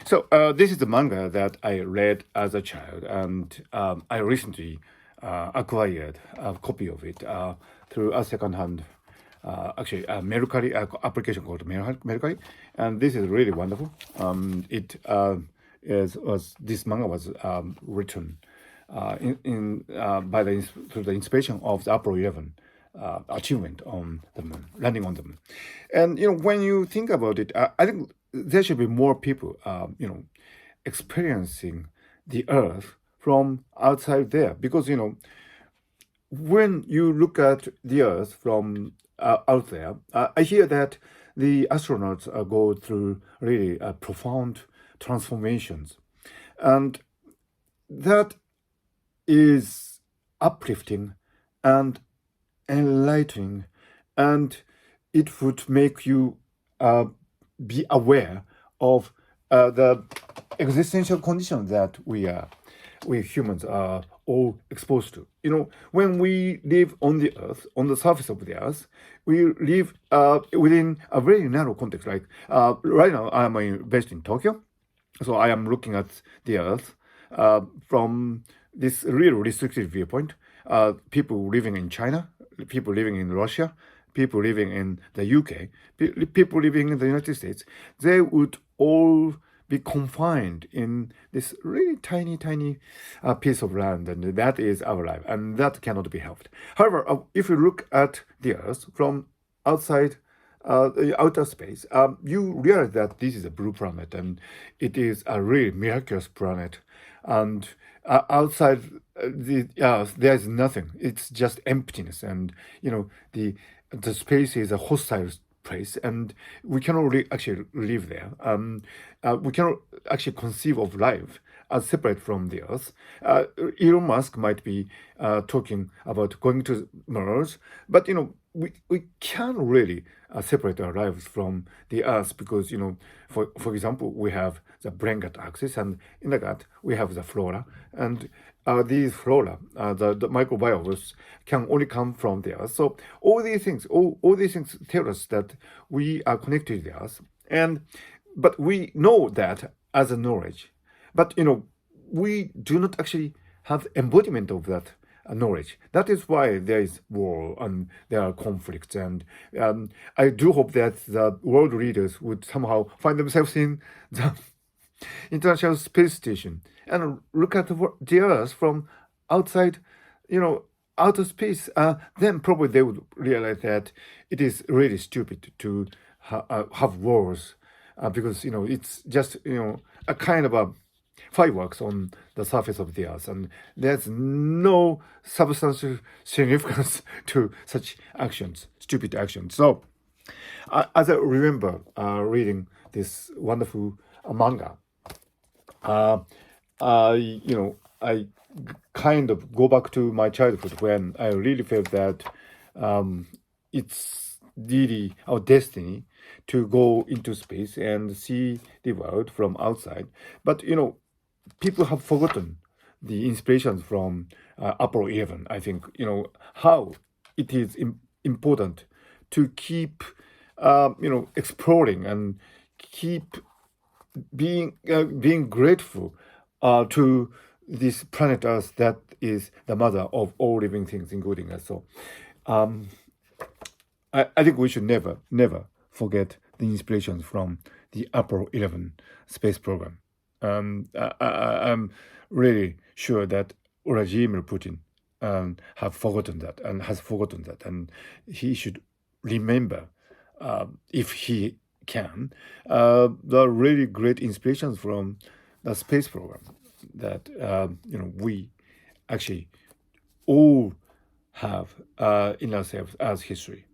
So this is the manga that I read as a child, and I recently acquired a copy of it through a second-hand, actually a Mercari application called Mercari, and this is really wonderful. This manga was written by through the inspiration of the Apollo 11 achievement on the moon, landing on the moon. And when you think about it, I think there should be more people, experiencing the Earth from outside there, because when you look at the Earth from out there, I hear that the astronauts go through really profound transformations, and that is uplifting and enlightening, and it would make you be aware of the existential condition that we humans are all exposed to. When we live on the Earth, on the surface of the Earth, we live within a very narrow context. Like right now, I am based in Tokyo, so I am looking at the Earth from this real restricted viewpoint. People living in China, people living in Russia, people living in the UK, people living in the United States, they would all be confined in this really tiny piece of land, and that is our life, and that cannot be helped. However, if you look at the Earth from outside the outer space, you realize that this is a blue planet, and it is a really miraculous planet. And outside the Earth, there is nothing. It's just emptiness, and the space is a hostile place, and we cannot really actually live there. We cannot actually conceive of life as separate from the Earth. Elon Musk might be talking about going to Mars, but we can't really separate our lives from the Earth, because for example, we have the brain gut axis, and in the gut we have the flora, and these flora, the microbiomes, can only come from the Earth. So all these things tell us that we are connected to the Earth, but we know that as a knowledge, but we do not actually have embodiment of that knowledge. That is why there is war and there are conflicts, and I do hope that the world leaders would somehow find themselves in the International Space Station and look at the Earth from outside, outer space. Then probably they would realize that it is really stupid to have wars, because it's just a kind of a fireworks on the surface of the Earth, and there's no substantial significance to such actions, stupid actions. So, as I remember reading this wonderful manga, I kind of go back to my childhood when I really felt that it's really our destiny to go into space and see the world from outside. But people have forgotten the inspirations from Apollo 11. I think how it is important to keep exploring and keep being grateful to this planet Earth, that is the mother of all living things, including us. So I think we should never forget the inspirations from the Apollo 11 space program. I'm really sure that Vladimir Putin has forgotten that, and he should remember, if he can, the really great inspirations from the space program that we actually all have in ourselves as history.